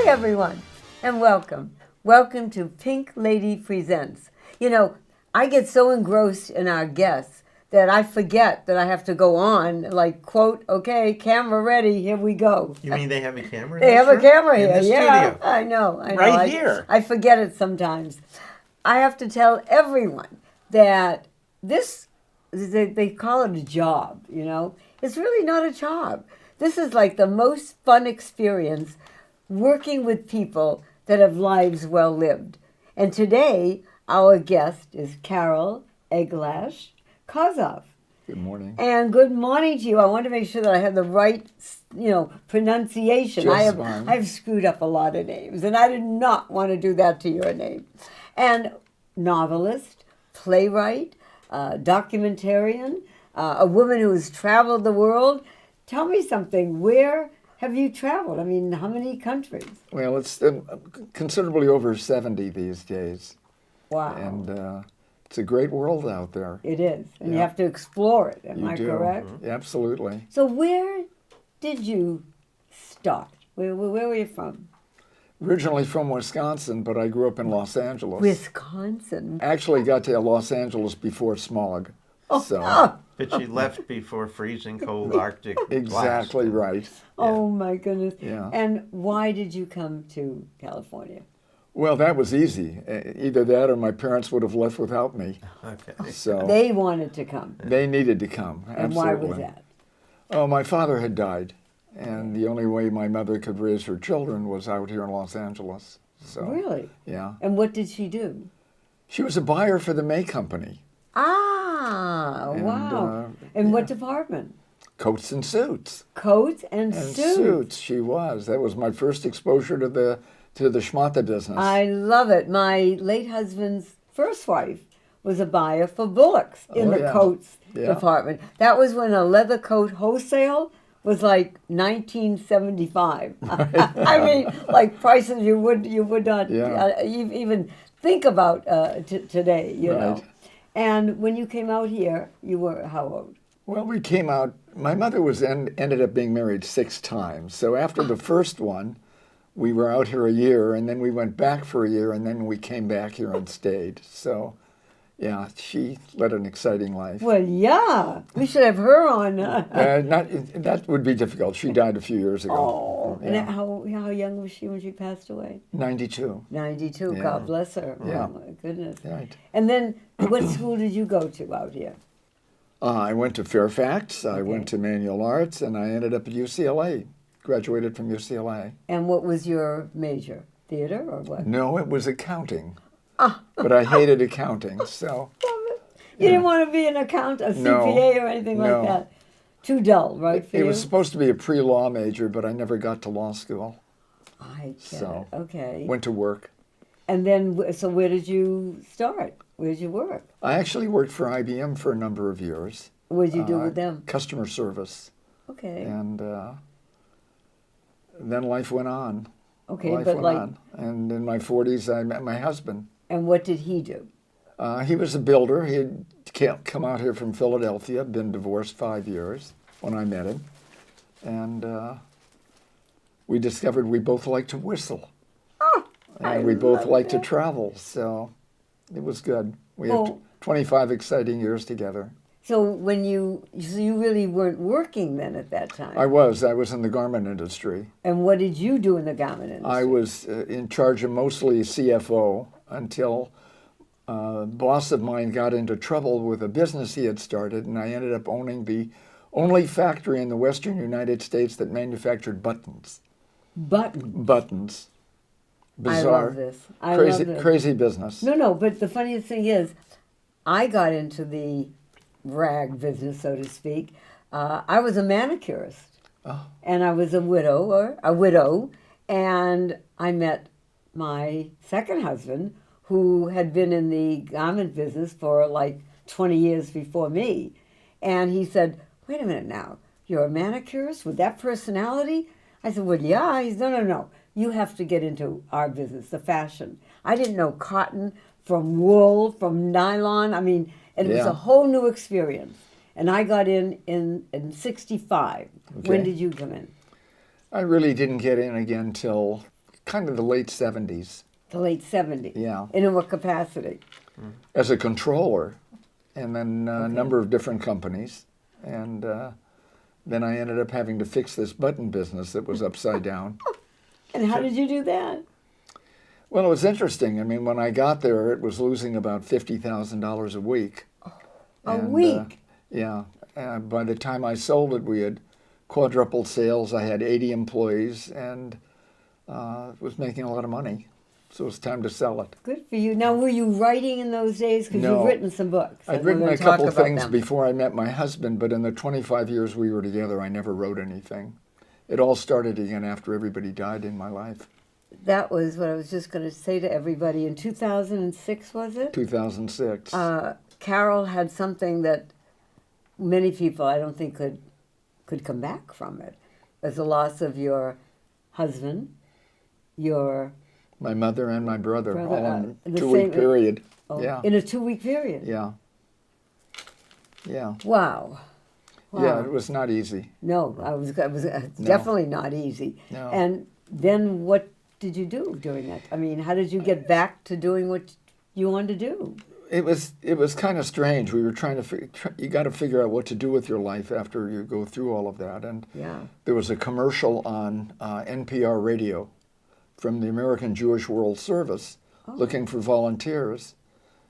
everyone, and welcome. Welcome to Pink Lady Presents. You know, I get so engrossed in our guests that I forget that I have to go on, like, quote, okay, camera ready, here we go. You mean they have a camera? They have a camera here, in the yeah. studio. I know. Right here. I forget it sometimes. I have to tell everyone that this, they call it a job, you know. It's really not a job. This is like the most fun experience working with people that have lives well lived. And today, our guest is Carol Eglash Kosoff. Good morning. And good morning to you. I want to make sure that I have the right, pronunciation. Just fine. I've screwed up a lot of names, and I did not want to do that to your name. And novelist, playwright, documentarian, a woman who has traveled the world. Tell me something. Where have you traveled? I mean, how many countries? Well, it's considerably over 70 these days. Wow. And it's a great world out there. It is. And you Yeah. have to explore it. Am You I do. correct? Absolutely. So where did you start? Where were you from? Originally from Wisconsin, but I grew up in Los Angeles. Wisconsin. Actually got to Los Angeles before smog. So But she left before freezing cold Arctic exactly blast. right. Oh my goodness. Yeah. And why did you come to California? Well, that was easy. Either that or my parents would have left without me. Okay. So They wanted to come. they needed to come. And why Absolutely. was that? Oh, my father had died, and the only way my mother could raise her children was out here in Los Angeles. So Really? yeah, And what did she do? she was a buyer for the May Company, Ah, And, wow. In what yeah. department? coats and suits. Coats and And suits. she was. That was my first exposure to the schmata business. I love it. My late husband's first wife was a buyer for Bullocks in Oh, the yeah. coats Yeah. department. That was when a leather coat wholesale was like 1975. I mean, like prices you would not Yeah. even think about today, you know. Right. And when you came out here, you were how old? Well, we came out. My mother ended up being married 6 times. So after the first one, we were out here a year, and then we went back for a year, and then we came back here and stayed. So, yeah, she led an exciting life. Well, yeah, we should have her on. That would be difficult. She died a few years ago. Oh, and Yeah. how young was she when she passed away? 92. 92. Yeah. God bless her. Yeah. Oh my goodness. Right. And then, what school did you go to out here? I went to Fairfax. I Okay. went to Manual Arts, and I ended up at UCLA. Graduated from UCLA. And what was your major? Theater or what? No, it was accounting. But I hated accounting, so You didn't want to be an accountant, a No. CPA or anything No. like that. Too dull, right? For it you? was supposed to be a pre-law major, but I never got to law school. I get So, it. Okay. Went to work. And then, so where did you start? Where did you work? I actually worked for IBM for a number of years. What did you do with them? Customer service. Okay. And then life went on. Okay, Life but went like, on. And in my 40s, I met my husband. and what did he do? He was a builder. He had come out here from Philadelphia, been divorced 5 years when I met him. And we discovered we both liked to whistle. And we both love liked to that. travel. So it was good. We had Oh. 25 exciting years together. So when so you really weren't working then at that time. I was in the garment industry. And what did you do in the garment industry? I was in charge of mostly CFO until a boss of mine got into trouble with a business he had started, and I ended up owning the only factory in the western United States that manufactured buttons. Buttons. Bizarre. I love this. I crazy, love this. crazy business. No, but the funniest thing is, I got into the rag business, so to speak. I was a manicurist, and I was a widow, and I met my second husband, who had been in the garment business for like 20 years before me. And he said, wait a minute now, you're a manicurist with that personality? I said, well, yeah. He said, no. You have to get into our business, the fashion. I didn't know cotton from wool, from nylon. I mean, and it was Yeah. a whole new experience. And I got in 65. Okay. When did you come in? I really didn't get in again till kind of the late 70s. The late 70s? Yeah. And in what capacity? As a controller, and then a number of different companies. And then I ended up having to fix this button business that was upside down. And how did you do that? Well, it was interesting. I mean, when I got there, it was losing about $50,000 a week. A week? Yeah. By the time I sold it, we had quadrupled sales. I had 80 employees and was making a lot of money. So it was time to sell it. Good for you. Now, were you writing in those days? Because No. you've written some books. I'd written a couple things before I met my husband, but in the 25 years we were together, I never wrote anything. It all started again after everybody died in my life. That was what I was just going to say to everybody. In 2006, was it? 2006. Carol had something that many people, I don't think, could come back from it. As the loss of your husband, your My mother and my brother all in a the 2-week same- period. oh, Yeah. in a 2-week period. Yeah. Yeah. Wow. Yeah, it was not easy. No, it was definitely not easy. No. And then what did you do during that? I mean, how did you get back to doing what you wanted to do? It was kind of strange. We were trying to you got to figure out what to do with your life after you go through all of that. And Yeah. there was a commercial on NPR radio from the American Jewish World Service looking for volunteers.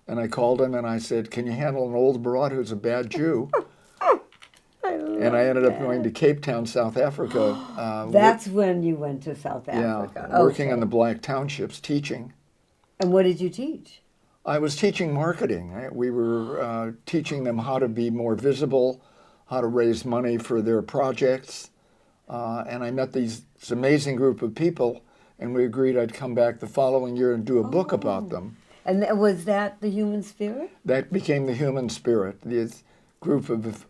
And I called him and I said, "Can you handle an old broad who's a bad Jew?" And I ended up going to Cape Town, South Africa. That's when you went to South yeah, Africa. working Okay. on the black townships, teaching. And what did you teach? I was teaching marketing. We were teaching them how to be more visible, how to raise money for their projects. And I met this amazing group of people, and we agreed I'd come back the following year and do a book about them. And was that the human spirit? That became the human spirit. This group of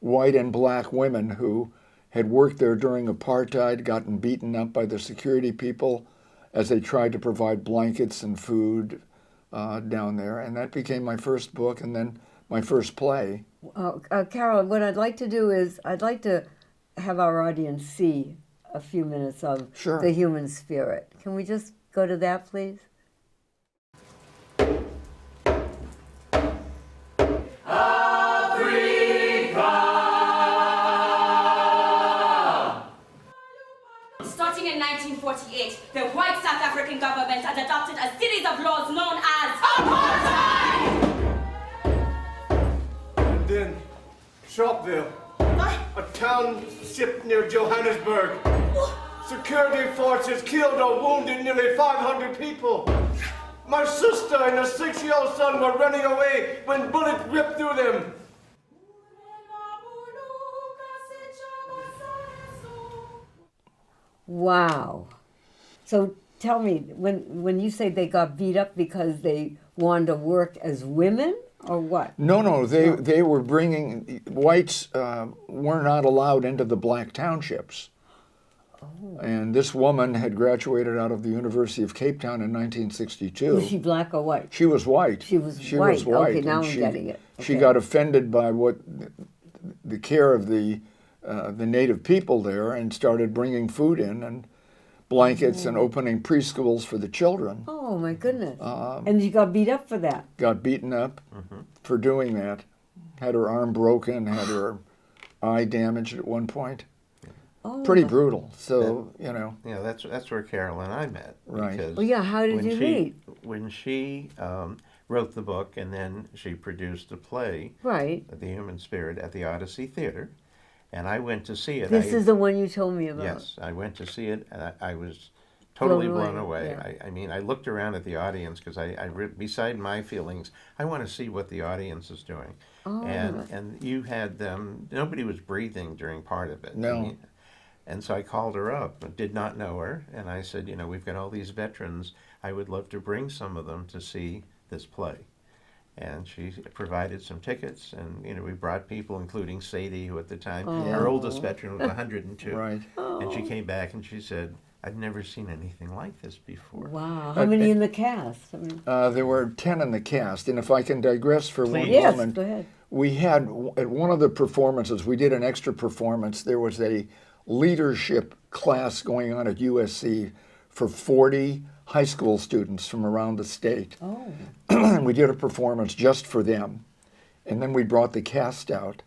white and black women who had worked there during apartheid, gotten beaten up by the security people as they tried to provide blankets and food down there. And that became my first book and then my first play. Carol, what I'd like to do is I'd like to have our audience see a few minutes of Sure. the human spirit. Can we just go to that, please? Starting in 1948, the white South African government had adopted a series of laws known as apartheid! And then Sharpeville, a township near Johannesburg. Security forces killed or wounded nearly 500 people. My sister and her 6-year-old son were running away when bullets ripped through them. Wow. So tell me, when you say they got beat up because they wanted to work as women, or what? No, they were bringing, whites were not allowed into the black townships. And this woman had graduated out of the University of Cape Town in 1962. Was she black or white? She was white. She was white. Okay, now and I'm getting it. She Okay. got offended by what the care of the native people there, and started bringing food in and blankets and opening preschools for the children. Oh my goodness! And you got beat up for that. Got beaten up for doing that. Had her arm broken. Had her eye damaged at one point. Oh. Pretty brutal. So you know. Yeah, that's where Carol and I met. Right. because Well, yeah, how did when you she- meet? When she wrote the book and then she produced a play, Right. The Human Spirit, at the Odyssey Theater, and I went to see it. This is the one you told me about. Yes, I went to see it, and I was totally blown away. yeah. I mean, I looked around at the audience because beside my feelings, I want to see what the audience is doing. Oh. And you had them. Nobody was breathing during part of it. No. And so I called her up, but did not know her, and I said, we've got all these veterans. I would love to bring some of them to see this play. And she provided some tickets, and we brought people, including Sadie, who at the time, our oldest veteran was 102. Right. And she came back and she said, "I've never seen anything like this before." Wow. How many in the cast? I mean, There were 10 in the cast, and if I can digress for one Please. yes, moment, go ahead. we had at one of the performances, we did an extra performance. There was a leadership class going on at USC for 40 high school students from around the state. Oh. And we did a performance just for them. And then we brought the cast out,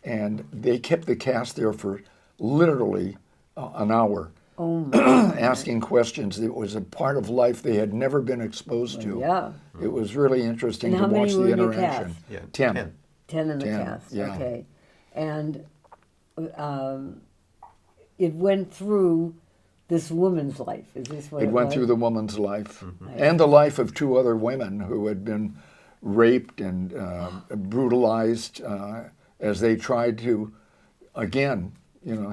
and they kept the cast there for literally an hour, Oh my. asking questions. It was a part of life they had never been exposed to. Yeah. It was really interesting And to how many watch were the in your interaction. cast? Yeah, 10. 10 in the 10, cast. yeah. Okay. And it went through this woman's life. Is this what It went was? through the woman's life Mm-hmm. and the life of 2 other women who had been raped and brutalized as they tried to, again,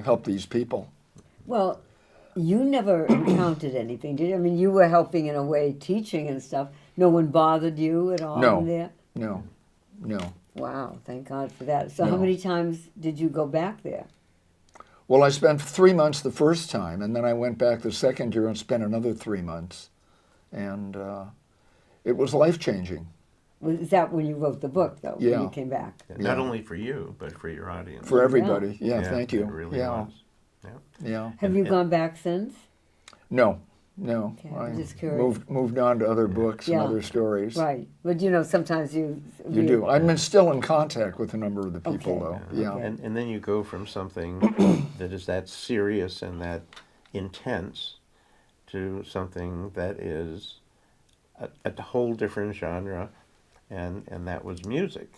help these people. Well, you never encountered anything, did you? I mean, you were helping in a way, teaching and stuff. No one bothered you at all No. in there? No. Wow, thank God for that. So how No. many times did you go back there? Well, I spent 3 months the first time, and then I went back the second year and spent another 3 months. And it was life-changing. Is that when you wrote the book, though, when Yeah. you came back? Not only for you, but for your audience. For everybody. Yeah, Yeah, thank you. It really yeah. was. Yeah. Yeah. Have you gone back since? No. Okay, I'm I just curious. moved on to other books Yeah. and other stories. Right. But, sometimes you Do. I'm still in contact with a number of the people, Okay. though. Yeah. Yeah. And then you go from something that is that serious and that intense to something that is a whole different genre, and that was music.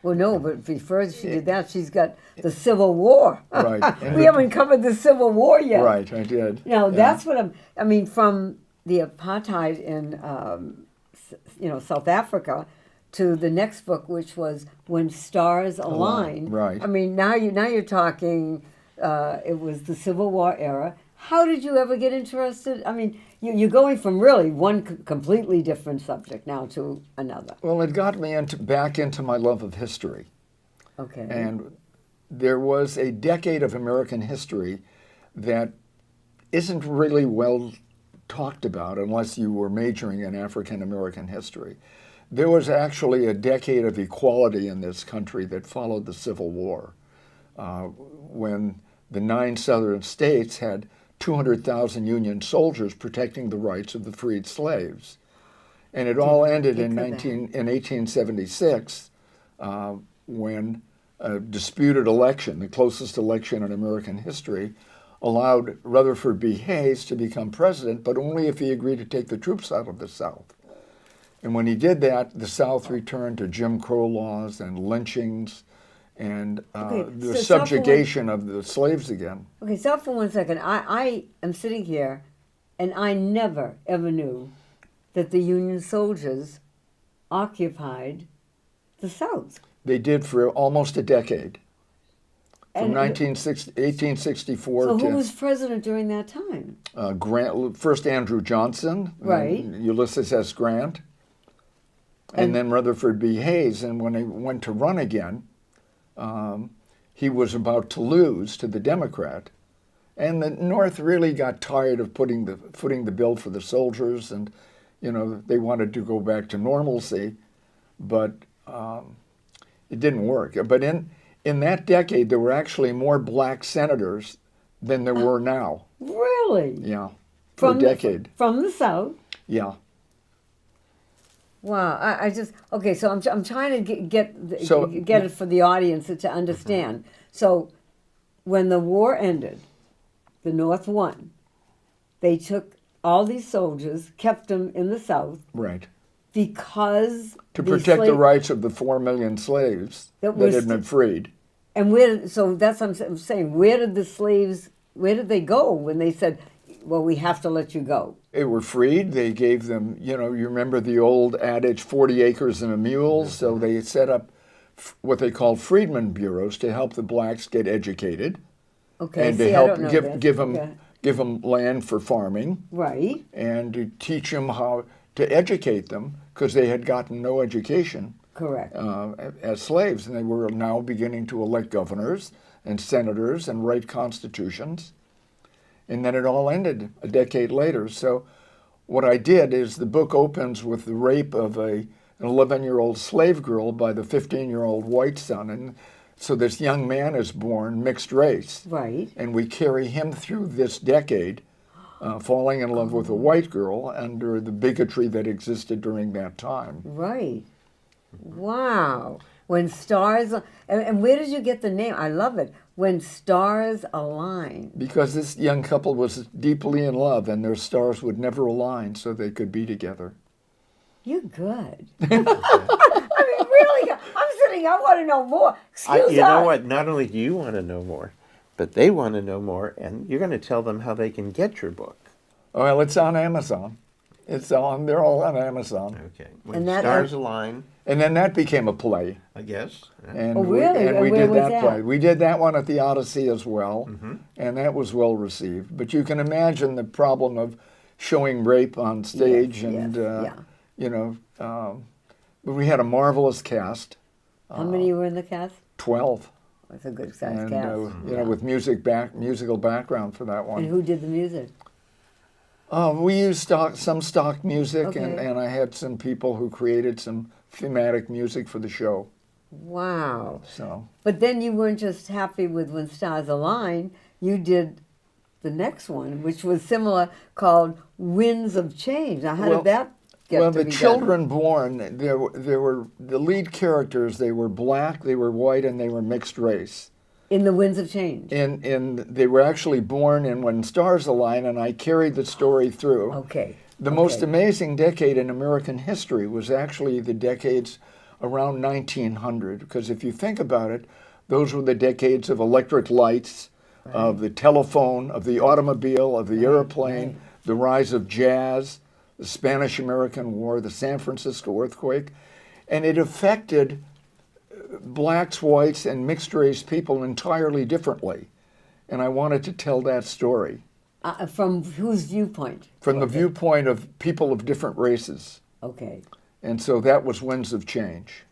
Well, no, but before she did that, she's got the Civil War. Right. And We haven't covered the Civil War yet. Right, I did. Now, Yeah. that's what I mean, from the apartheid in, South Africa to the next book, which was When Stars Align. right. I mean, now you're talking, it was the Civil War era. How did you ever get interested? I mean, you're going from really one completely different subject now to another. Well, it got me back into my love of history. Okay. And there was a decade of American history that isn't really well talked about unless you were majoring in African American history. There was actually a decade of equality in this country that followed the Civil War, when the 9 southern states had 200,000 Union soldiers protecting the rights of the freed slaves. And it all ended in 1876 when a disputed election, the closest election in American history, allowed Rutherford B. Hayes to become president, but only if he agreed to take the troops out of the South. And when he did that, the South returned to Jim Crow laws and lynchings and the so subjugation of the slaves again. Okay, stop for 1 second. I am sitting here, and I never, ever knew that the Union soldiers occupied the South. They did for almost a decade, from And- 1864 So to who was president during that time? first Andrew Johnson, Right. then Ulysses S. Grant, and then Rutherford B. Hayes. And when he went to run again, he was about to lose to the Democrat. And the North really got tired of footing the bill for the soldiers, and they wanted to go back to normalcy, but it didn't work. But in that decade, there were actually more black senators than there were now. Really? Yeah, for a decade. From the South? Yeah. Wow, I just okay. So I'm trying to get So- it for the audience to understand. So, when the war ended, the North won. They took all these soldiers, kept them in the South Right. because To the protect the slave- rights of the 4 million slaves That that was had been freed. And so that's what I'm saying. Where did they go when they said, "Well, we have to let you go"? They were freed. They gave them, you remember the old adage, 40 acres and a mule. So they set up what they called freedmen bureaus to help the blacks get educated Okay, and see, to I help don't know this. give them Okay. land for farming Right. and to teach them how to educate them because they had gotten no education Correct. as slaves, and they were now beginning to elect governors and senators and write constitutions. And then it all ended a decade later. So what I did is the book opens with the rape of an 11-year-old slave girl by the 15-year-old white son. And so this young man is born mixed race. Right. And we carry him through this decade falling in love with a white girl under the bigotry that existed during that time. Right. Wow. When stars, and where did you get the name? I love it. When stars align. Because this young couple was deeply in love and their stars would never align so they could be together. You're good. I mean, really, I'm sitting, I want to know more. Excuse You know us. what? Not only do you want to know more, but they want to know more, and you're going to tell them how they can get your book. Well, it's on Amazon. They're all on Amazon. Okay. When And that- stars align, And then that became a play. I guess. And Oh, really? and we Where did was that that? play. We did that one at the Odyssey as well, and that was well received. But you can imagine the problem of showing rape on stage, Yes, and yes, yeah. you know, but we had a marvelous cast, How many were in the cast? 12, It's a good sized and cast. you know, with musical background for that And one. who did the music? We used some stock music, and, Okay. and I had some people who created some thematic music for the show. Wow. So. But then you weren't just happy with When Stars Align, you did the next one, which was similar, called Winds of Change. Now, how Well- did that get Well, to the be children born, there were the lead characters. They were black, they were white, and they were mixed race. done? In the Winds of Change. And they were actually born in When Stars Align, and I carried the story through. Okay. The okay. most amazing decade in American history was actually the decades around 1900, because if you think about it, those were the decades of electric lights, of the telephone, of the automobile, of the airplane, the rise of jazz, the Spanish-American War, the San Francisco earthquake, and it affected blacks, whites, and mixed-race people entirely differently. And I wanted to tell that story From whose viewpoint? from the viewpoint of people of different races. Okay. And so that was Winds of Change.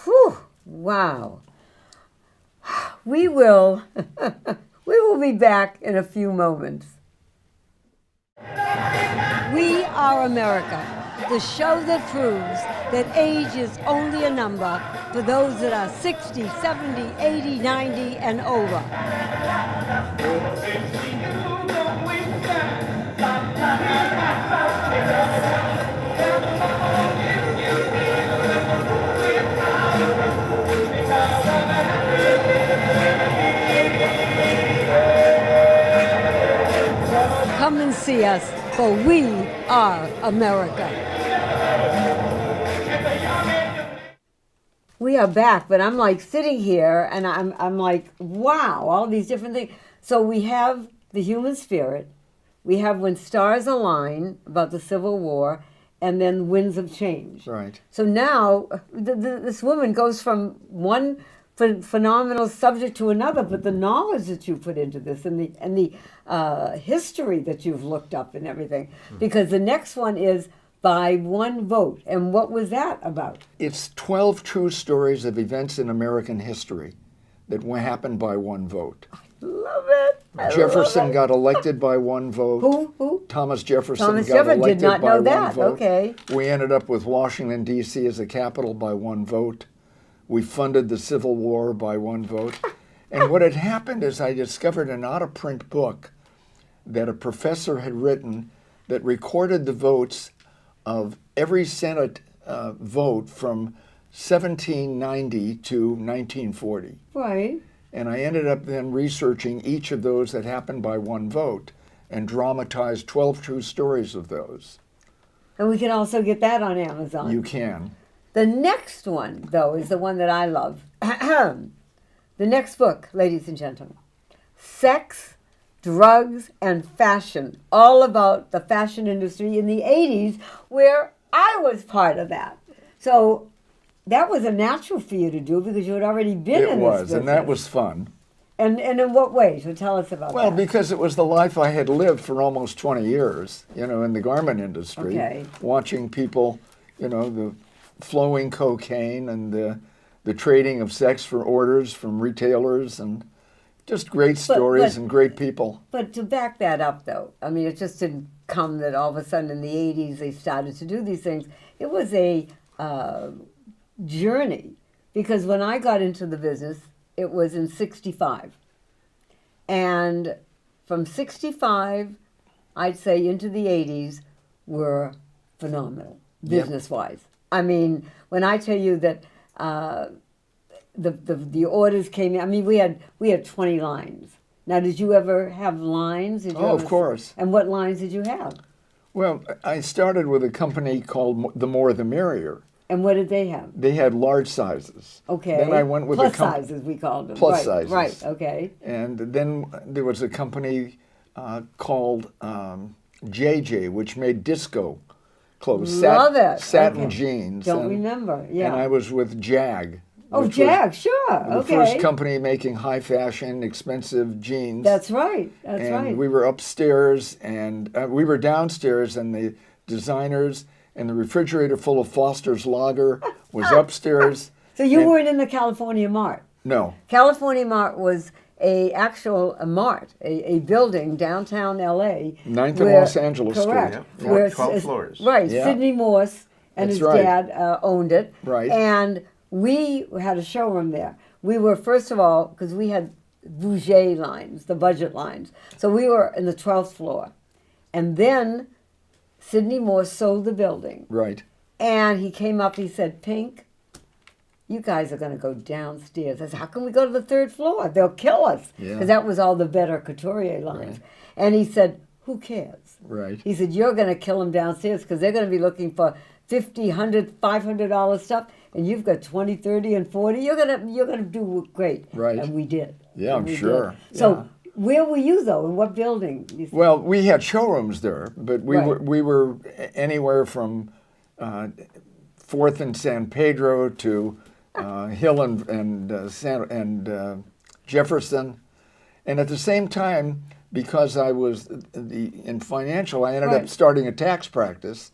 Whew. Wow. We will be back in a few moments. We Are America, the show that proves that age is only a number for those that are 60, 70, 80, 90, and over. Come and see us, for we are America. We are back, but I'm like sitting here and I'm like, wow, all these different things. So we have the human spirit, we have When Stars Align about the Civil War, and then Winds of Change. Right. So now this woman goes from one phenomenal subject to another, but the knowledge that you put into this and the history that you've looked up and everything, because the next one is By One Vote. And what was that about? It's 12 true stories of events in American history that happened by one vote. Love it. I Jefferson love it. got elected by one vote. Who? Thomas Jefferson Thomas got Jefferson, elected did not by know one that. vote. Okay. We ended up with Washington, D.C. as a capital by one vote. We funded the Civil War by one vote. And what had happened is I discovered an out-of-print book that a professor had written that recorded the votes of every Senate vote from 1790 to 1940. Right. And I ended up then researching each of those that happened by one vote and dramatized 12 true stories of those. And we can also get that on Amazon. You can. The next one, though, is the one that I love. The next book, ladies and gentlemen, Sex, Drugs, and Fashion, all about the fashion industry in the 80s, where I was part of that. So that was a natural for you to do because you had already been in It this was, and that business. was fun. And in what way? So tell us about Well, that. because it was the life I had lived for almost 20 years, you know, in the garment industry, Okay. watching people, you know, the flowing cocaine and the trading of sex for orders from retailers, and just great stories and great people. But to back that up, though, I mean, it just didn't come that all of a sudden in the 80s they started to do these things. It was a journey, because when I got into the business, it was in 65. And from 65 I'd say into the 80s, were phenomenal, business-wise. I mean, when I tell you that the orders came in, I mean, we had 20 lines. Now, did you ever have lines? Did you Of course. And what lines did you have? Well, I started with a company called The More the Merrier. And what did they have? They had large sizes. Okay. Then I went with plus sizes, we called them. Plus right, sizes. Right. Okay. And then there was a company called JJ, which made disco clothes. Love it. Satin Okay. jeans. Don't remember. Yeah. And I was with Jag. Oh, which Jag, was sure. the Okay. first company making high fashion, expensive jeans. That's right. That's and right. we were upstairs, and we were downstairs, and the designers and the refrigerator full of Foster's Lager was upstairs. So you and- weren't in the California Mart. No. California Mart was a mart, a building downtown L.A. 9th and where- Los Angeles Street. correct, Yeah, where 12 floors. Right, Yeah. Sidney Morse and That's his right. dad owned it. Right. And we had a showroom there. We were, first of all, because we had budget lines, the budget lines. So we were in the 12th floor. And then Sidney Morse sold the building. Right. And he came up, he said, Pink, you guys are going to go downstairs. I said, how can we go to the 3rd floor? They'll kill us. Yeah. Because that was all the better couturier lines. Right. And he said, who cares? Right. He said, you're going to kill them downstairs because they're going to be looking for $50, $100, $500 stuff. And you've got 20, 30, and 40. You're gonna do great. Right. And we did. Yeah, And I'm we sure. did. So Yeah. where were you, though? In what building? You said? Well, we had showrooms there, but Right. we were anywhere from 4th and San Pedro to Hill and Jefferson, and at the same time, because I was in financial, I ended Right. up starting a tax practice,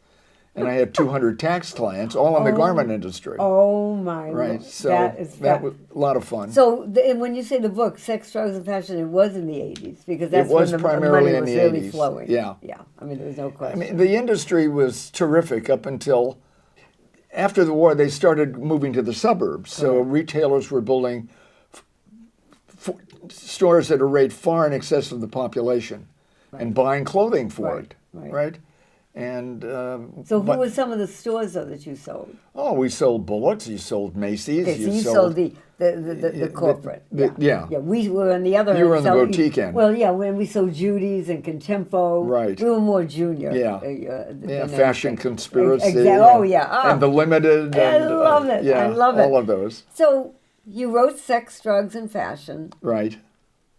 and I had 200 tax clients, all in the garment industry. Oh, my Right, Lord. so that is that was a lot of fun. So and when you say the book, Sex, Drugs, and Fashion, it was in the 80s because that's was when the primarily money in was the really 80s. flowing. Yeah. Yeah. I mean, there was no I question. mean, the industry was terrific up until after the war. They started moving to the suburbs, so retailers were building stores at a rate far in excess of the population, and buying clothing for Right, it. right. Right. And So who but- were some of the stores, though, that you sold? oh, we sold Bullocks. You sold Macy's. Okay, so you sold the corporate. yeah. Yeah, we were on the other You were end. on the selling- boutique end. Well, yeah, when we sold Judy's and Contempo. Right. We were more junior. Yeah. than Yeah, Fashion anything. Conspiracy. Oh, yeah. Oh. And the Limited. I and, love it. Yeah, I love it. all of those. So you wrote Sex, Drugs, and Fashion, Right.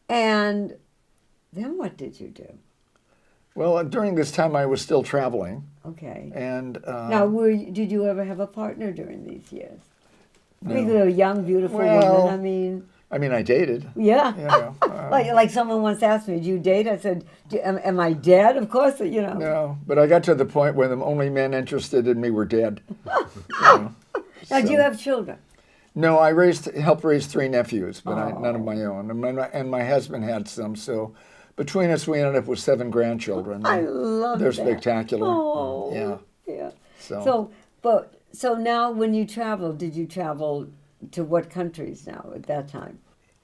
and then what did you do? Well, during this time, I was still traveling, Okay. and Now, did you ever have a partner during these years? I mean, No. they were young, beautiful Well, women. I mean, I dated. Yeah. You know, like someone once asked me, "Do you date?" I said, am I dead?" Of course, you know. no, but I got to the point where the only men interested in me were dead. You know, Now, do you so- have children? No, I helped raise 3 nephews, but none of my own. And my husband had some, so between us, we ended up with 7 grandchildren. I love They're that. spectacular. Oh, Yeah. yeah. So, So now, when you travel, did you travel to what countries now at that time?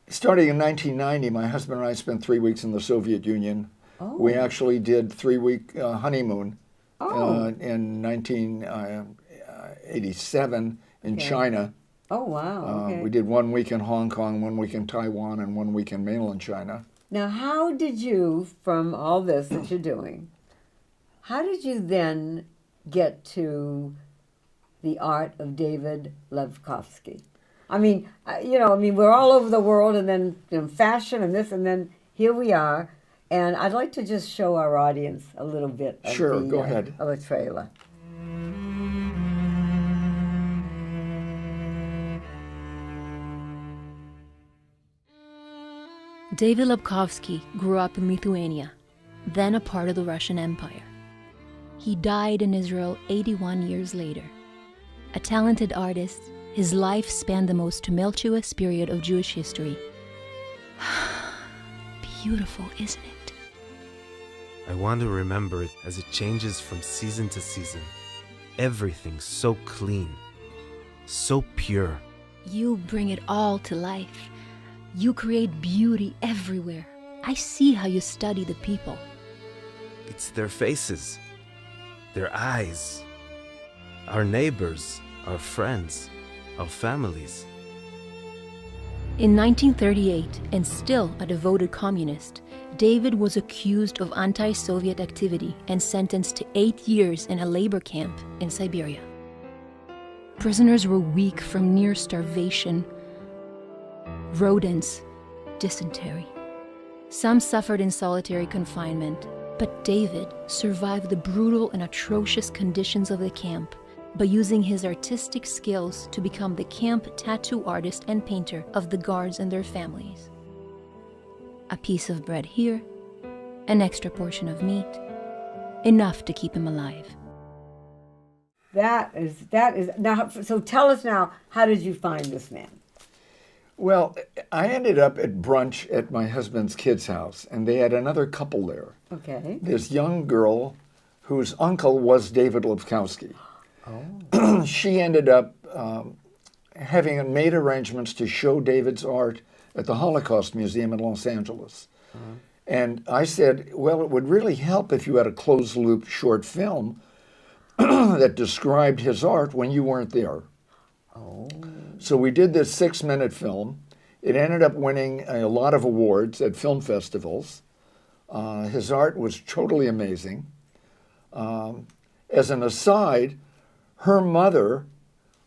starting in 1990, my husband and I spent 3 weeks in the Soviet Union. Oh. We actually did 3-week honeymoon Oh. in 1987 in Okay. China. Oh, wow. Okay. We did 1 week in Hong Kong, 1 week in Taiwan, and 1 week in mainland China. Now, how did you, from all this that you're doing, how did you then get to the art of David Levkovsky? I mean, we're all over the world, and then fashion and this, and then here we are. And I'd like to just show our audience a little bit of, Sure, go ahead. of a trailer. David Levkovsky grew up in Lithuania, then a part of the Russian Empire. He died in Israel 81 years later. A talented artist, his life spanned the most tumultuous period of Jewish history. Beautiful, isn't it? I want to remember it as it changes from season to season. Everything so clean, so pure. You bring it all to life. You create beauty everywhere. I see how you study the people. It's their faces, their eyes, our neighbors, our friends, our families. In 1938, and still a devoted communist, David was accused of anti-Soviet activity and sentenced to 8 years in a labor camp in Siberia. Prisoners were weak from near starvation, rodents, dysentery. Some suffered in solitary confinement, but David survived the brutal and atrocious conditions of the camp by using his artistic skills to become the camp tattoo artist and painter of the guards and their families. A piece of bread here, an extra portion of meat, enough to keep him alive. That is now. So tell us now, how did you find this man? Well, I ended up at brunch at my husband's kid's house, and they had another couple there. Okay. This young girl whose uncle was David Lepkowski. Oh. She ended up having made arrangements to show David's art at the Holocaust Museum in Los Angeles. Uh-huh. And I said, well, it would really help if you had a closed-loop short film that described his art when you weren't there. Oh. So we did this 6-minute film. It ended up winning a lot of awards at film festivals. His art was totally amazing. As an aside, her mother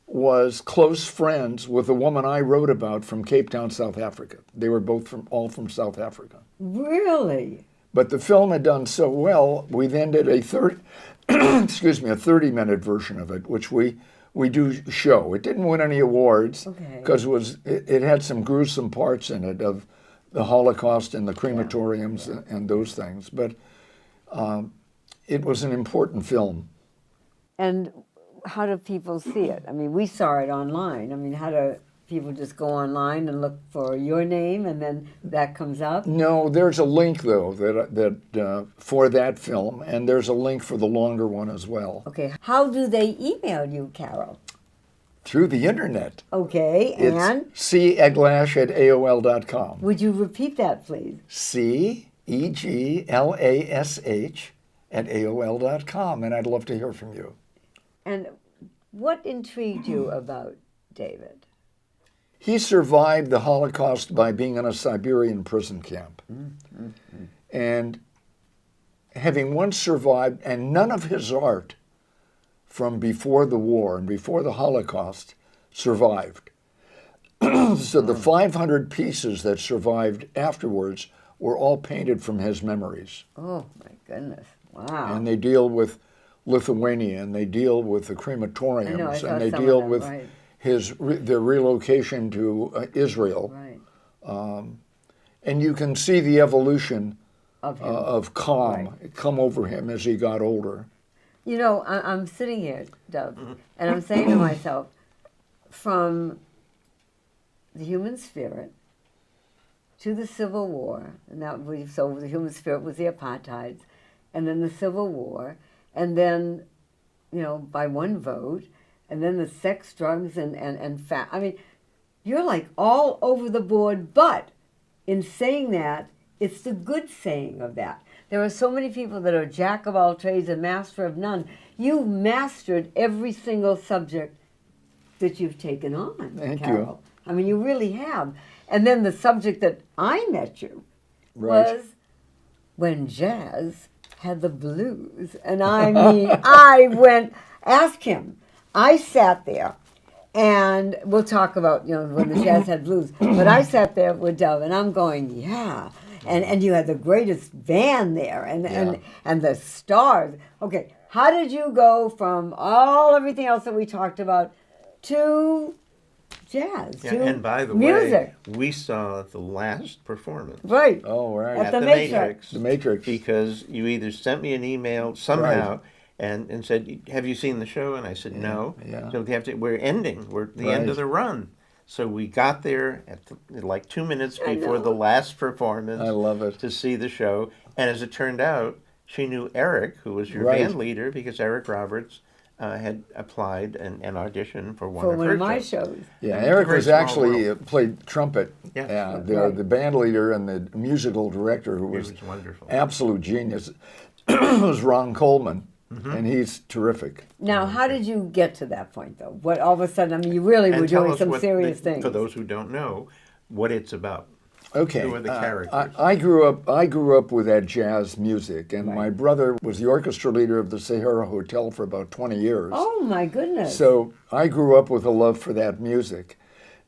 was close friends with a woman I wrote about from Cape Town, South Africa. They were both all from South Africa. Really? But the film had done so well, we then did a 30-minute version of it, which we do show. It didn't win any awards because it had some gruesome parts in it of the Holocaust and the crematoriums and those things. But it was an important film. And how do people see it? I mean, we saw it online. I mean, how do people just go online and look for your name and then that comes up? No, there's a link, though, that for that film, and there's a link for the longer one as well. Okay. How do they email you, Carol? Through the internet. Okay, and? It's ceglash@aol.com. Would you repeat that, please? ceglash@aol.com, and I'd love to hear from you. And what intrigued you about David? He survived the Holocaust by being in a Siberian prison camp. Mm-hmm. And having once survived, and none of his art from before the war and before the Holocaust survived. So the 500 pieces that survived afterwards were all painted from his memories. Oh, my goodness. Wow. And they deal with Lithuania, and they deal with the crematoriums, and they deal with the relocation to Israel. Right. And you can see the evolution of calm come over him as he got older. You know, I'm sitting here, Dove, and I'm saying to myself, from the human spirit to the Civil War, and so the human spirit was the apartheids, and then the Civil War, and then, you know, by one vote, and then the sex, drugs, and fat. I mean, you're like all over the board, but in saying that, it's the good saying of that. There are so many people that are jack of all trades and master of none. You mastered every single subject that you've taken on, Thank Carol. you. I mean, you really have. And then the subject that I met you was when jazz had the blues. And I mean, ask him. I sat there, and we'll talk about, you know, when the jazz had blues, but I sat there with Dove, and I'm going, yeah. And you had the greatest band there, and the stars. Okay, how did you go from everything else that we talked about to jazz, to and by the music? way, we saw the last performance. Right. Oh, right. At the Matrix. The Matrix. Because you either sent me an email somehow and said, have you seen the show? And I said, no. Yeah. So we're ending. We're at the end of the run. So we got there at like 2 minutes before the last performance. I love it. To see the show. And as it turned out, she knew Eric, who was your band leader, because Eric Roberts had applied and auditioned for one of my shows. Yeah, Eric was actually played trumpet. Yeah. The band leader and the musical director, who was wonderful. Absolute genius. was Ron Coleman, and he's terrific. Now, how did you get to that point, though? What all of a sudden? I mean, you really were tell doing us some serious things. For those who don't know, what it's about. Okay, Who are the characters? I grew up with that jazz music, and my brother was the orchestra leader of the Sahara Hotel for about 20 years. Oh my goodness! So I grew up with a love for that music,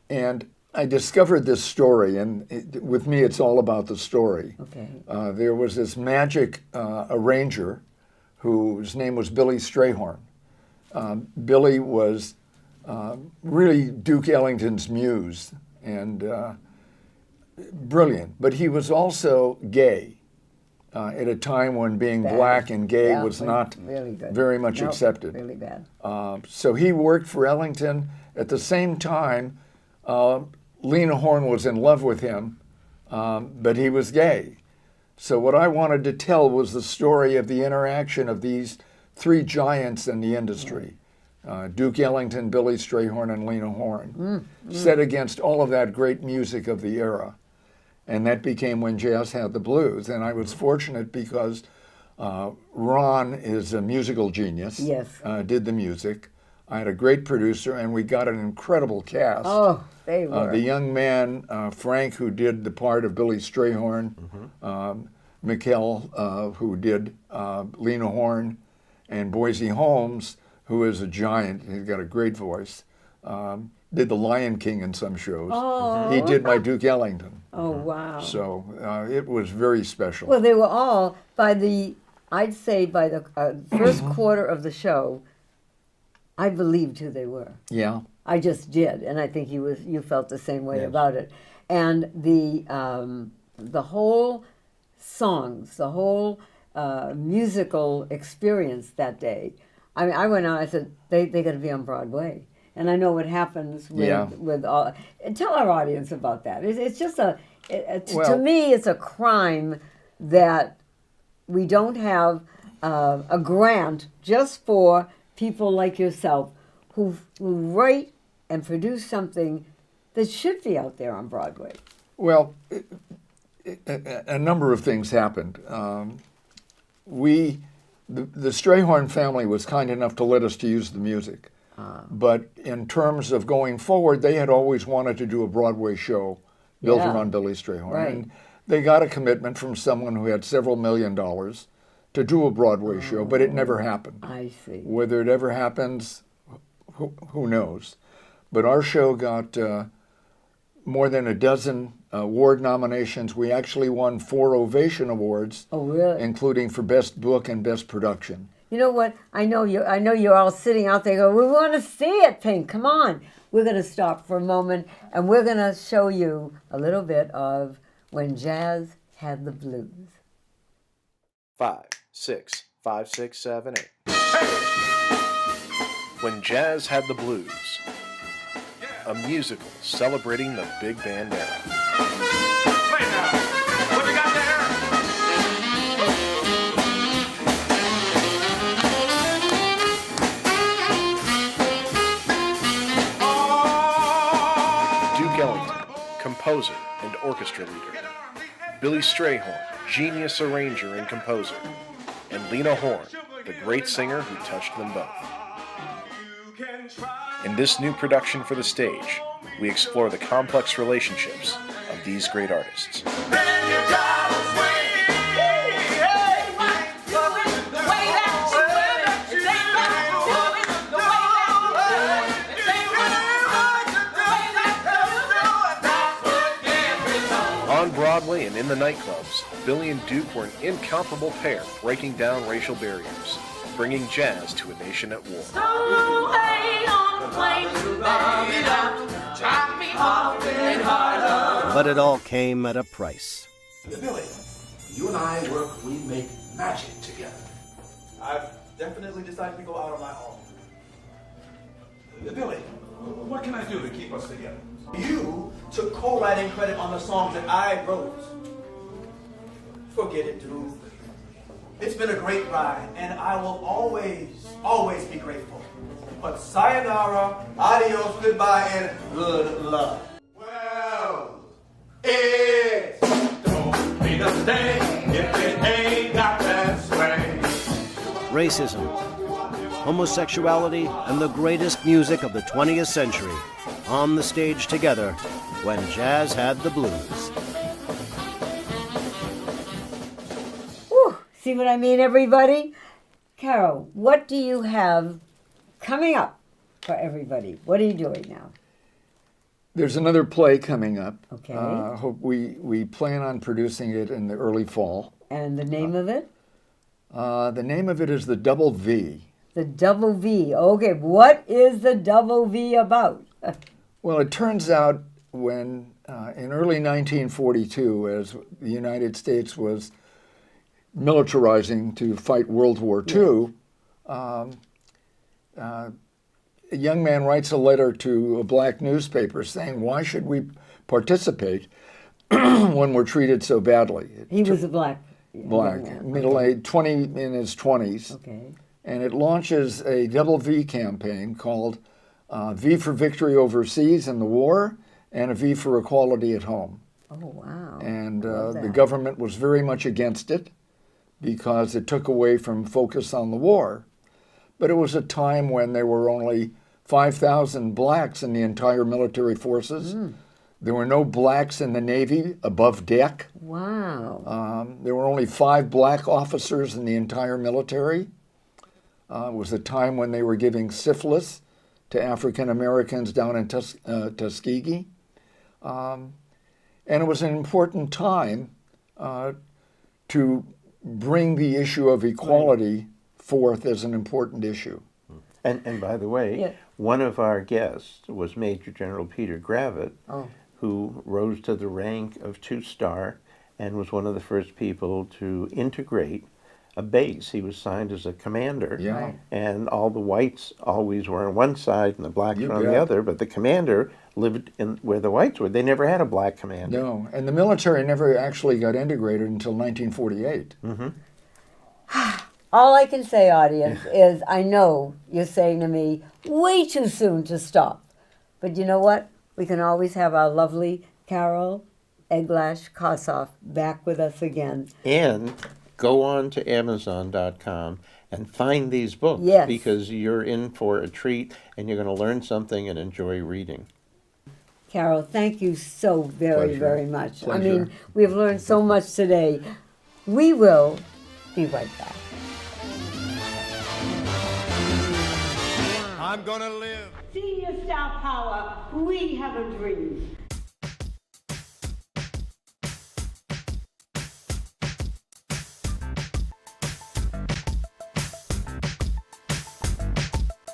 and I discovered this story, and with me, it's all about the story. Okay. There was this magic arranger whose name was Billy Strayhorn. Billy was really Duke Ellington's muse, and brilliant, but he was also gay at a time when being black and gay was not really good. very much accepted. Really bad. So he worked for Ellington. At the same time, Lena Horne was in love with him, but he was gay. So what I wanted to tell was the story of the interaction of these three giants in the industry. Duke Ellington, Billy Strayhorn, and Lena Horne, set against all of that great music of the era. And that became When Jazz Had the Blues. And I was fortunate because Ron is a musical genius, Yes. did the music. I had a great producer, and we got an incredible cast. Oh, they were. The young man, Frank, who did the part of Billy Strayhorn, Mikkel, who did Lena Horne, and Boise Holmes, who is a giant. He's got a great voice. Did the Lion King in some shows. Oh. He did my Duke Ellington. Oh, wow. So it was very special. Well, they were all, I'd say by the first quarter of the show, I believed who they were. Yeah. I just did, and I think you felt the same way about it. And the whole songs, the whole musical experience that day. I mean, I went out. I said they got to be on Broadway, and I know what happens with all. And tell our audience about that. It's just to me, it's a crime that we don't have a grant just for people like yourself who write and produce something that should be out there on Broadway. Well, a number of things happened. The Strayhorn family was kind enough to let us to use the music. But in terms of going forward, they had always wanted to do a Broadway show built around Billy Strayhorn. Right. And they got a commitment from someone who had several $1 million to do a Broadway show, but it never happened. I see. Whether it ever happens, who knows? But our show got more than a dozen award nominations. We actually won 4 Ovation Awards. Oh, really? Including for Best Book and Best Production. You know what? I know you're all sitting out there going, we want to see it, Pink. Come on. We're going to stop for a moment, and we're going to show you a little bit of When Jazz Had the Blues. 5, 6, 5, 6, 7, 8. When Jazz Had the Blues, a musical celebrating the big band era. Wait now. What you got there? Duke Ellington, composer and orchestra leader. Billy Strayhorn, genius arranger and composer. And Lena Horne, the great singer who touched them both. In this new production for the stage, we explore the complex relationships of these great artists. On Broadway and in the nightclubs, Billy and Duke were an incomparable pair breaking down racial barriers, bringing jazz to a nation at war. But it all came at a price. Billy, you and I we make magic together. I've definitely decided to go out on my own. Billy, what can I do to keep us together? You took co-writing credit on the songs that I wrote. Forget it, dude. It's been a great ride, and I will always be grateful. But sayonara, adios, goodbye, and good luck. Well, it don't mean a thing if it ain't got that swing. racism, homosexuality, and the greatest music of the 20th century on the stage together when jazz had the blues. Whew, see what I mean, everybody? Carol, what do you have coming up for everybody? What are you doing now? There's another play coming up. Okay. Hope we plan on producing it in the early fall. And the name of it? The name of it is The Double V. The Double V. Okay, what is the Double V about? Well, it turns out when in early 1942, as the United States was militarizing to fight World War II, a young man writes a letter to a black newspaper saying, why should we participate when we're treated so badly? He was a black. Black, middle-aged, 20 in his 20s. Okay. And it launches a double V campaign called V for Victory Overseas in the War and a V for Equality at Home. Oh, wow. And the government was very much against it because it took away from focus on the war. But it was a time when there were only 5,000 blacks in the entire military forces. There were no blacks in the Navy above deck. Wow. There were only 5 black officers in the entire military. It was a time when they were giving syphilis to African Americans down in Tuskegee. And it was an important time to bring the issue of equality forth as an important issue. And by the way, one of our guests was Major General Peter Gravitt, who rose to the rank of 2-star and was one of the first people to integrate a base. He was signed as a commander, and all the whites always were on one side and the blacks were on the other, but the commander lived in where the whites were. They never had a black commander. No, and the military never actually got integrated until 1948. All I can say, audience, is I know you're saying to me, way too soon to stop. But you know what? We can always have our lovely Carol Eglash Kosoff back with us again. And go on to Amazon.com and find these books, because you're in for a treat and you're going to learn something and enjoy reading. Carol, thank you so very, very much. Pleasure. I mean, we've learned so much today. We will be right back. I'm gonna live. Senior Star Power, we have a dream.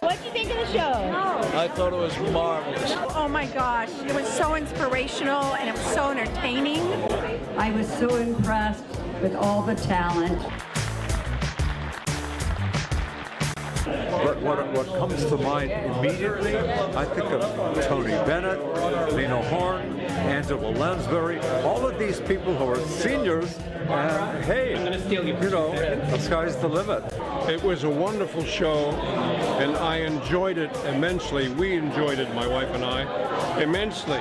What did you think of the show? I thought it was marvelous. Oh my gosh, it was so inspirational and it was so entertaining. I was so impressed with all the talent. But what comes to mind immediately, I think of Tony Bennett, Lena Horne, Angela Lansbury, all of these people who are seniors, and hey, you know, the sky's the limit. It was a wonderful show, and I enjoyed it immensely. We enjoyed it, my wife and I, immensely.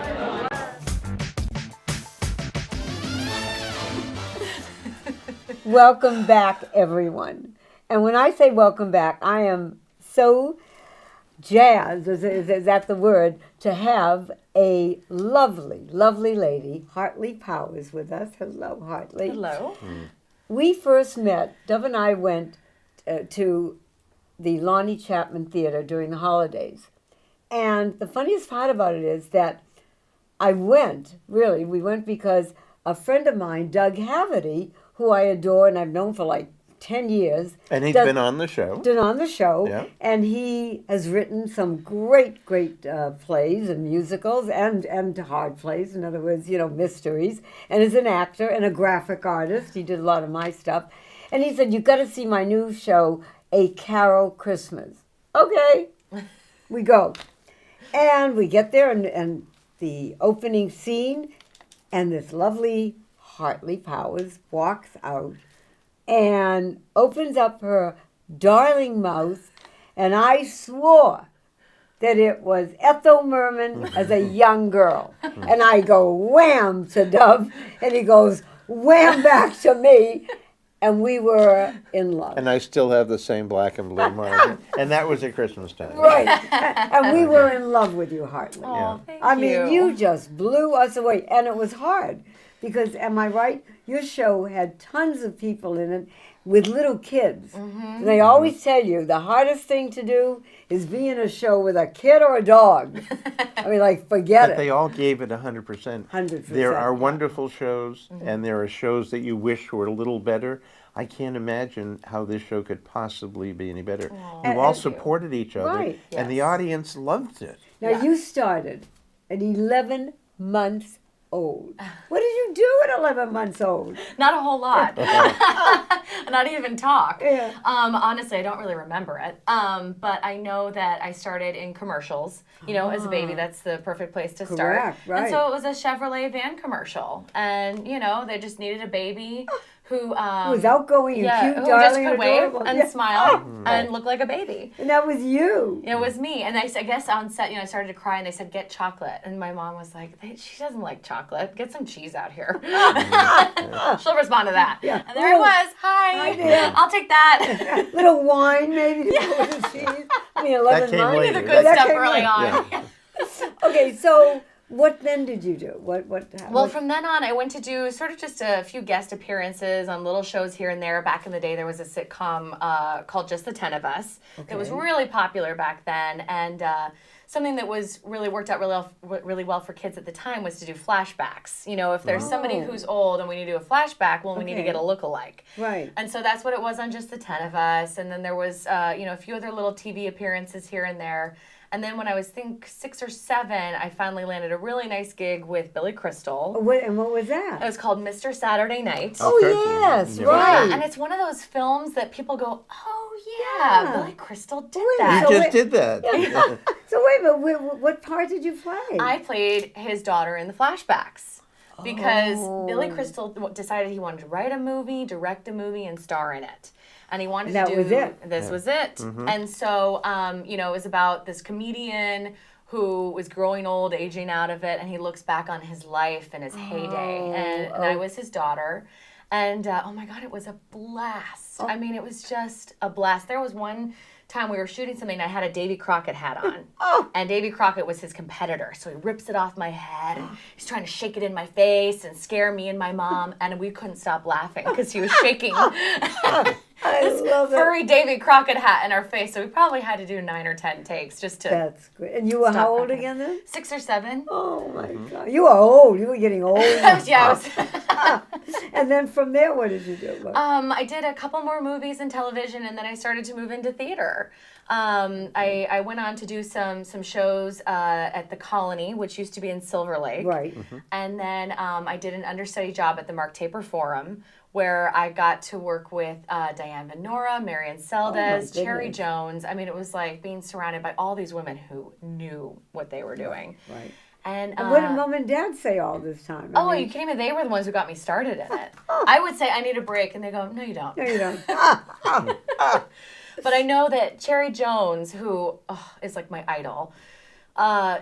Welcome back, everyone. And when I say welcome back, I am so jazzed, is that the word, to have a lovely, lovely lady, Hartley Powers, with us. Hello, Hartley. Hello. We first met, Dove and I went to the Lonnie Chapman Theater during the holidays. And the funniest part about it is that we went because a friend of mine, Doug Haverty, who I adore and I've known for like 10 years. And he's been on the show. Been on the show. Yeah. And he has written some great, great plays and musicals and hard plays. In other words, you know, mysteries. And is an actor and a graphic artist. He did a lot of my stuff. And he said, you've got to see my new show, A Carol Christmas. Okay. We go. And we get there and the opening scene, and this lovely Hartley Powers walks out and opens up her darling mouth, and I swore that it was Ethel Merman as a young girl. And I go wham to Dove, and he goes wham back to me, And we were in love. And I still have the same black and blue mark. And that was at Christmas time. Right. And we were in love with you, Hartley. Yeah. I mean, you just blew us away. And it was hard because, am I right? Your show had tons of people in it with little kids. And they always tell you the hardest thing to do is be in a show with a kid or a dog. I mean, like, forget But it. they all gave it 100%. 100%. There are wonderful shows, and there are shows that you wish were a little better. I can't imagine how this show could possibly be any better. You all supported each other, Right. and the audience loved it. Now, you started at 11 months old. What did you do at 11 months old? Not a whole lot. Not even talk. Yeah. Honestly, I don't really remember it. But I know that I started in commercials. You know, as a baby, that's the perfect place to start. Correct, right. And so it was a Chevrolet van commercial. And, you know, they just needed a baby who was outgoing and cute, who just darling, could and wave adorable. and Yeah. smile and look like a baby. And that was you. It was me. And I guess on set, you know, I started to cry and they said, get chocolate. And my mom was like, she doesn't like chocolate. Get some cheese out here. She'll respond to that. Yeah. And there it was. Hi. there. I'll take that. Little wine, maybe, to go with the cheese. I mean, 11 came months. later. The good That stuff came early later. on. Yeah. Okay, so what then did you do? Well, from then on, I went to do sort of just a few guest appearances on little shows here and there. Back in the day, there was a sitcom called Just the 10 of Us. It was really popular back then, and something that was really worked out really well for kids at the time was to do flashbacks. You know, if there's somebody who's old and we need to do a flashback, well, we need to get a lookalike. Right. And so that's what it was on Just the 10 of Us. And then there was, you know, a few other little TV appearances here and there. And then when I was, 6 or 7, I finally landed a really nice gig with Billy Crystal. And what was that? It was called Mr. Saturday Night. Oh, yes, Yeah. right. And it's one of those films that people go, oh, yeah, Billy Crystal did that. You just did that. So wait a minute, what part did you play? I played his daughter in the flashbacks. Because Billy Crystal decided he wanted to write a movie, direct a movie, and star in it. And he wanted to do... was it. This was it. And so, you know, it was about this comedian who was growing old, aging out of it, and he looks back on his life and his heyday. And I was his daughter. And, oh my God, it was a blast. I mean, it was just a blast. There was one time we were shooting something and I had a Davy Crockett hat on. And Davy Crockett was his competitor. So he rips it off my head and he's trying to shake it in my face and scare me and my mom. And we couldn't stop laughing because he was shaking this furry Davy Crockett hat in our face. So we probably had to do 9 or 10 takes just to... That's great. And you were how old again then? 6 or 7. Oh my God. You were old. You were getting old. Yeah. And then from there, what did you do? I did a couple more movies and television, and then I started to move into theater. I went on to do some shows at the Colony, which used to be in Silver Lake. Right. And then I did an understudy job at the Mark Taper Forum, where I got to work with Diane Venora, Marian Seldes, Cherry Jones. I mean, it was like being surrounded by all these women who knew what they were doing. Right. And what did Mom and Dad say all this time? Are you kidding me? They were the ones who got me started in it. I would say, I need a break, and they go, no, you don't. No, you don't. But I know that Cherry Jones, who is like my idol,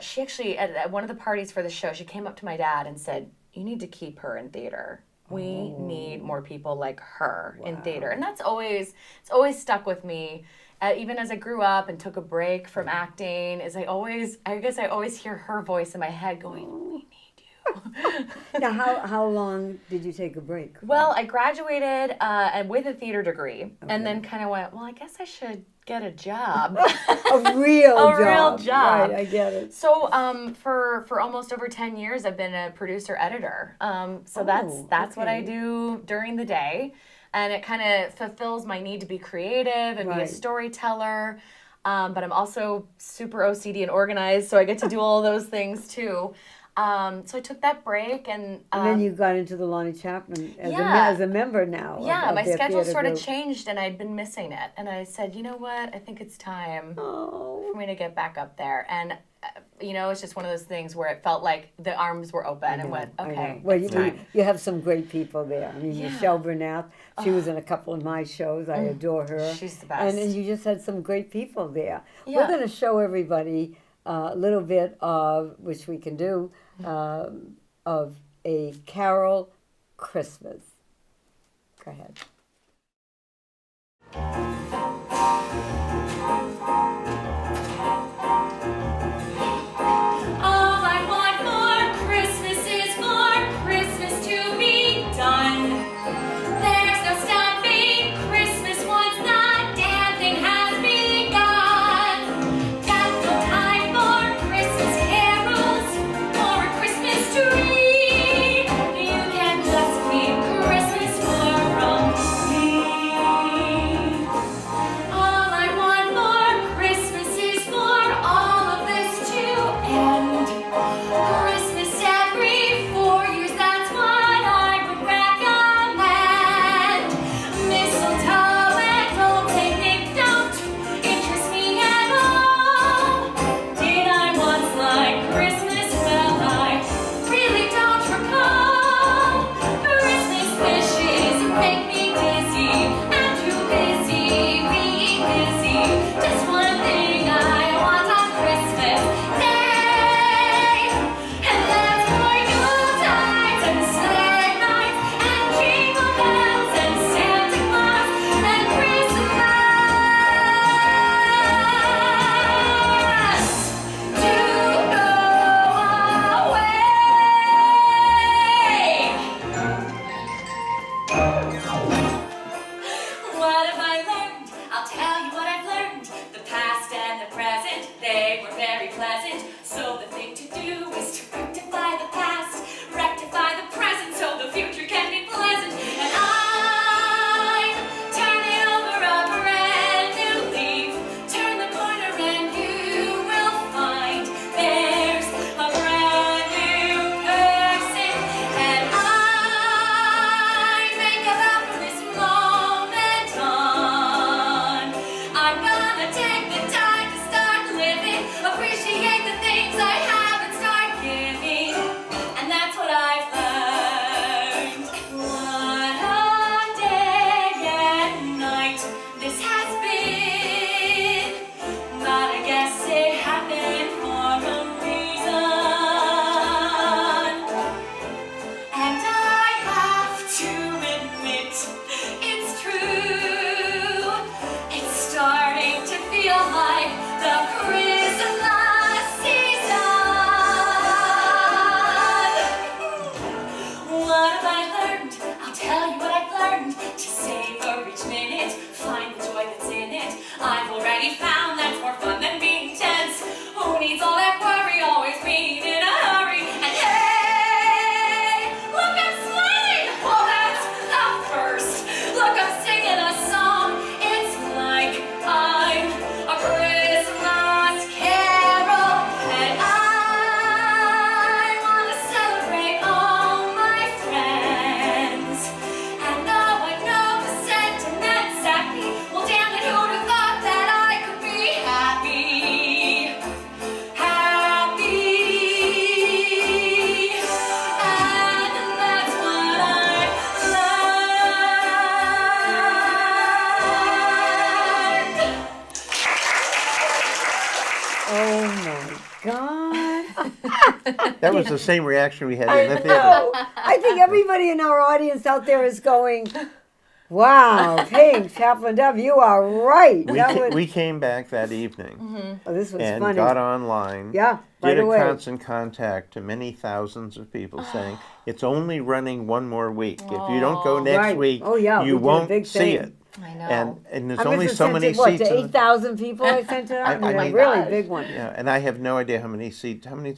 she actually, at one of the parties for the show, she came up to my dad and said, you need to keep her in theater. We need more people like her in theater. And it's always stuck with me. Even as I grew up and took a break from acting, I guess I always hear her voice in my head going, we need you. Now, how long did you take a break? Well, I graduated and with a theater degree, and then kind of went, well, I guess I should get a job. A real job. Right, I get it. So for almost over 10 years, I've been a producer-editor. So that's what I do during the day. And it kind of fulfills my need to be creative and be a storyteller. But I'm also super OCD and organized, so I get to do all those things too. So I took that break, and then you got into the Lonnie Chapman as a member now. Yeah, my schedule sort of group. changed, and I'd been missing it. And I said, you know what? I think it's time for me to get back up there. And you know, it's just one of those things where it felt like the arms were open and went, okay. Well, you have some great people there. I mean, Michelle Bernath, she was in a couple of my shows. I adore her. She's the best. And you just had some great people there. Yeah. We're going to show everybody a little bit of, which we can do, of a Carol Christmas. Go ahead. That was the same reaction we had in the theater. know. I think everybody in our audience out there is going, wow, Pink, Chaplain Dove, you are right. We came back that evening Oh, this was and funny. got online. Yeah, right did away. a constant contact to many thousands of people saying, it's only running one more week. If you don't go next Right. week, Oh, yeah, we you did a won't big see thing. it. I know. And there's I only must so have many sent it, seats. to in the- 8,000 people I sent it out? I a mean, really big one. Yeah, and I have no idea how many seats in the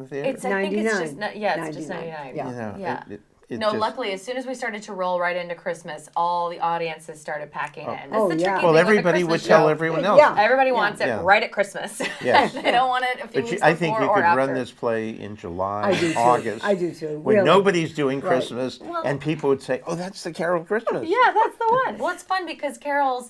theater. It's, I think it's just, 99. it's just 99. Yeah. You know, Yeah. it No, just- luckily, as soon as we started to roll right into Christmas, all the audiences started packing in. That's Oh, the yeah. tricky Well, thing with a everybody would Christmas tell show. everyone else. Yeah. Everybody wants it Yeah. right at Christmas. Yes. They don't want it a few But weeks I think before you or could after. run this play in July, I do too. August. I do too. When Really. nobody's doing Right. Christmas, and people would say, "Oh, that's the Carol Christmas." Yeah, that's the one. Well, it's fun because Carol's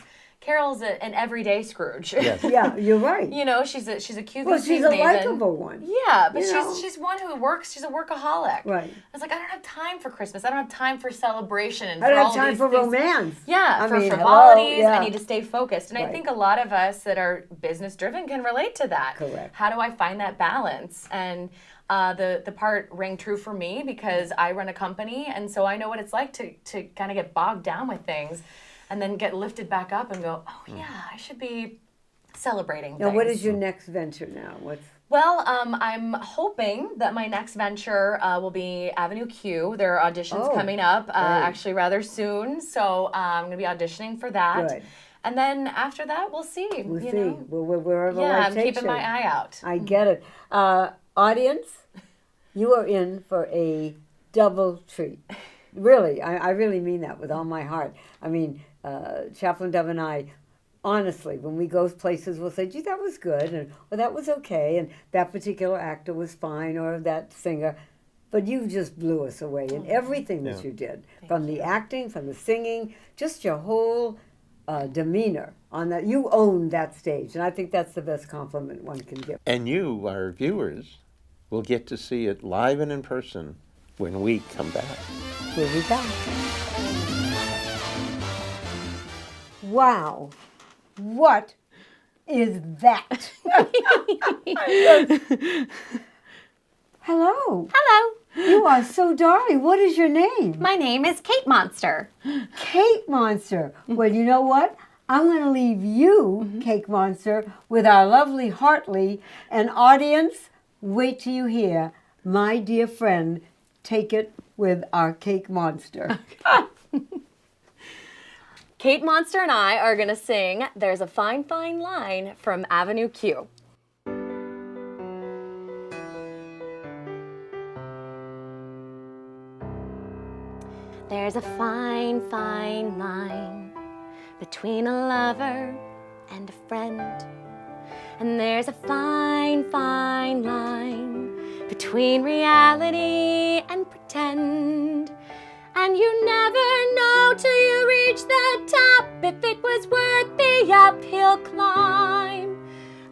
an everyday Scrooge. Yes. Yeah, you're right. You know, she's a QVC Well, she's a maven. likable one. Yeah, but You know. she's one who works. She's a workaholic. Right. It's like I don't have time for Christmas. I don't have time for celebration. And I don't for have all time these for things. romance. Yeah, I for mean, frivolities. hello, yeah. I need to stay focused. And I Right. think a lot of us that are business driven can relate to that. Correct. How do I find that balance? And the part rang true for me because I run a company, and so I know what it's like to kind of get bogged down with things. and then get lifted back up and go, oh yeah, I should be celebrating Now, things. what is your next venture now? What's Well, I'm hoping that my next venture will be Avenue Q. There are auditions coming up actually rather soon, so I'm going to be auditioning for that. Good. And then after that, we'll see. We'll you see. know? Wherever Yeah, life I'm takes keeping you. my eye out. I get it. Audience, you are in for a double treat. Really, I really mean that with all my heart. I mean, Chaplain Dove and I, honestly, when we go places, we'll say, gee, that was good, and or that was okay, and that particular actor was fine, or that singer. But you just blew us away in everything that you did, from the acting, from the singing, just your whole demeanor on that. You owned that stage, and I think that's the best compliment one can give. And you, our viewers, will get to see it live and in person when we come back. We'll be back. Wow. What is that? Hello. Hello. You are so darling. What is your name? My name is Kate Monster. Cake Monster. Well, you know what? I'm going to leave you, Cake Monster, with our lovely Hartley. And audience, wait till you hear my dear friend take it with our Cake Monster. Kate Monster and I are going to sing There's a Fine, Fine Line from Avenue Q. There's a fine, fine line between a lover and a friend. And there's a fine, fine line between reality and pretend. And you never know till you reach the top if it was worth the uphill climb.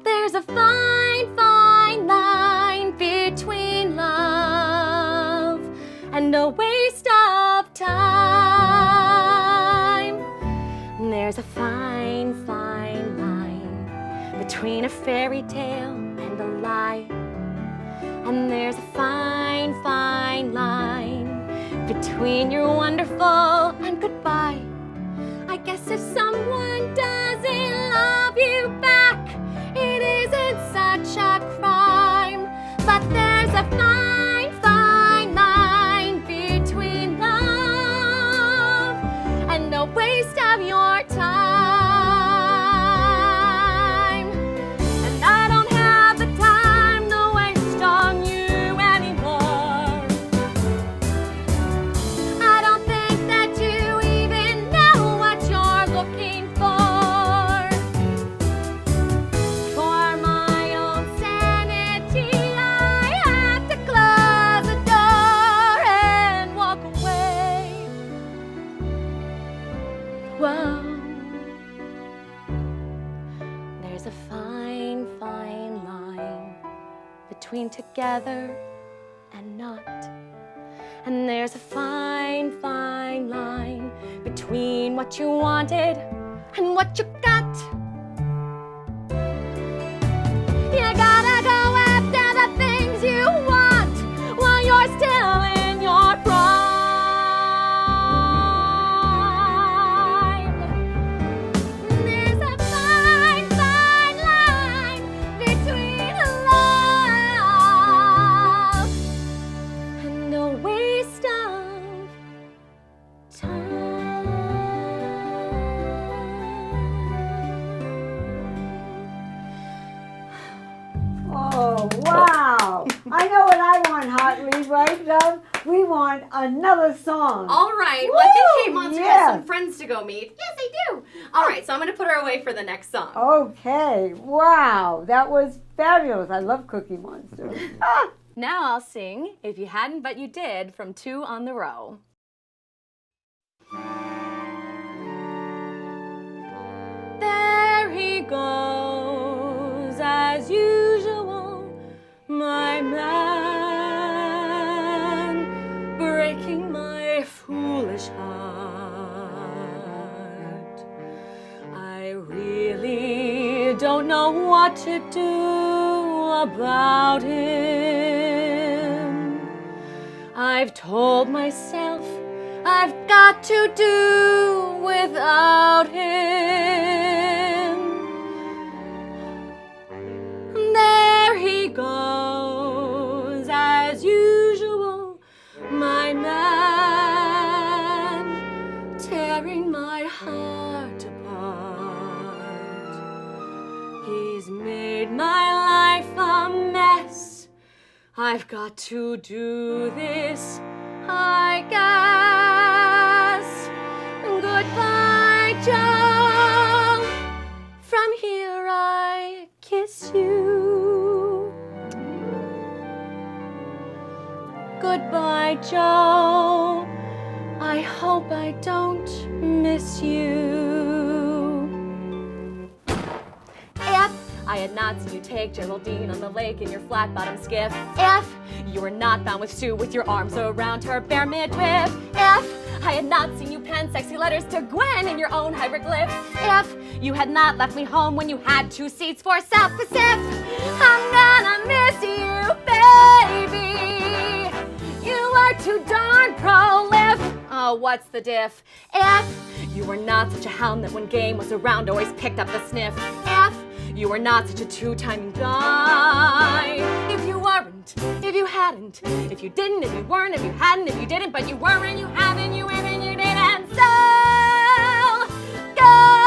There's a fine, fine line between love and a waste of time. And there's a fine, fine line between a fairy tale and a lie. And there's a fine, fine line between you're wonderful and goodbye. I guess if someone doesn't love you back, it isn't such a crime. But there's a fine, fine line between love and a waste of your time. And I don't have the time to waste on you anymore. I don't think that you even know what you're looking for. For my own sanity, I have to close the door and walk away. Whoa. There's a fine, fine line between together and not. And there's a fine, fine line between what you wanted and what you got. You gotta go after the things you want while you're still in your prime. There's a fine, fine line between love and a waste of Oh, wow. I know what I want, Hartley, right, Dove? We want another song. All right. Well, I think Kate Monster has some friends to go meet. Yes, I do. All right, so I'm going to put her away for the next song. Okay. Wow. That was fabulous. I love Cookie Monster. Now I'll sing If You Hadn't But You Did from Two on the Row. There he goes, as usual, my man, breaking my foolish heart. I really don't know what to do about him. I've told myself I've got to do without him. There he goes, as usual, my man, tearing my heart apart. He's made my life a mess. I've got to do this, I guess. Goodbye, Joe. From here I kiss you. Goodbye, Joe. I hope I don't miss you. If I had not seen you take Geraldine on the lake in your flat-bottom skiff, if you were not found with Sue with your arms around her bare midriff, if I had not seen you pen sexy letters to Gwen in your own hieroglyphs, if you had not left me home when you had 2 seats for South Pacific, I'm gonna miss you, baby. You are too darn prolific. Oh, what's the diff? If you were not such a hound that when game was around always picked up the sniff, if you were not such a two-timing guy, if you weren't, if you hadn't, if you didn't, if you weren't, if you hadn't, if you didn't, but you were and you haven't, you went and you didn't, so goodbye.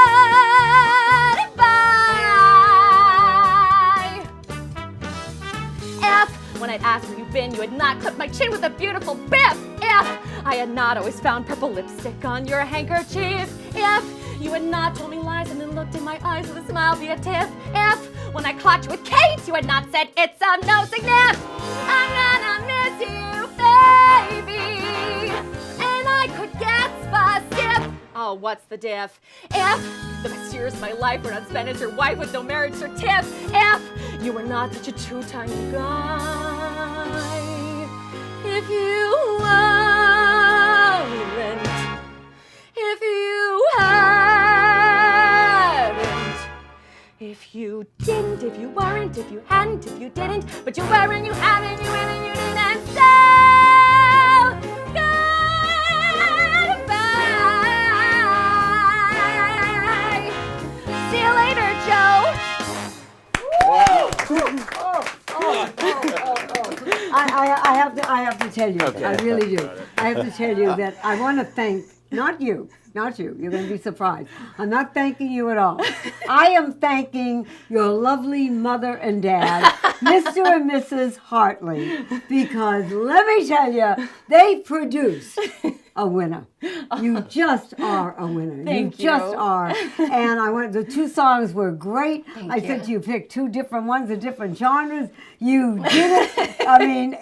If, when I'd asked where you'd been, you had not clipped my chin with a beautiful biff, if I had not always found purple lipstick on your handkerchief, if you had not told me lies and then looked in my eyes with a smile be a tiff, if when I caught you with Kate you had not said it's a no signif, I'm gonna miss you, baby, and I could get specific. Oh, what's the diff? If the best years of my life were not spent as your wife with no marriage certificate, if you were not such a two-time guy, if you weren't, if you hadn't, if you didn't, if you weren't, if you hadn't, if you didn't, but you were and you haven't, you went and you didn't, so goodbye. See you later, Joe. Wow. I have to tell you, Okay. I really do. I have to tell you that I want to thank, not you, you're going to be surprised. I'm not thanking you at all. I am thanking your lovely mother and dad, Mr. and Mrs. Hartley, because let me tell you, they produced a winner. You just are a winner. Thank you. Just are. And the 2 songs were great. I said you picked 2 different ones of different genres. You did it. I mean,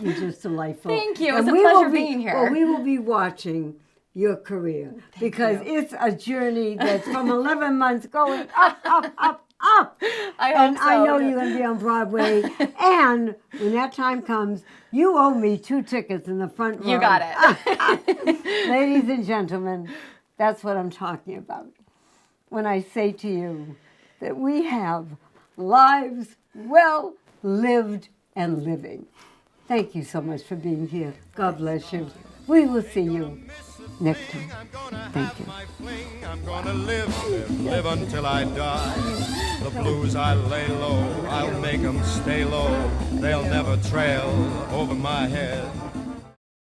you're just delightful. Thank you. It was And a we will pleasure being here. Well, we will be watching your career because it's a journey that's from 11 months going up, up, up, up. I and hope so. I know you're going to be on Broadway. And when that time comes, you owe me 2 tickets in the front row. You got it. Ladies and gentlemen, that's what I'm talking about when I say to you that we have lives well lived and living. Thank you so much for being here. God bless you. We will see you next time. Thank you. I'm gonna live until I die. The blues I lay low, I'll make them stay low. They'll never trail over my head.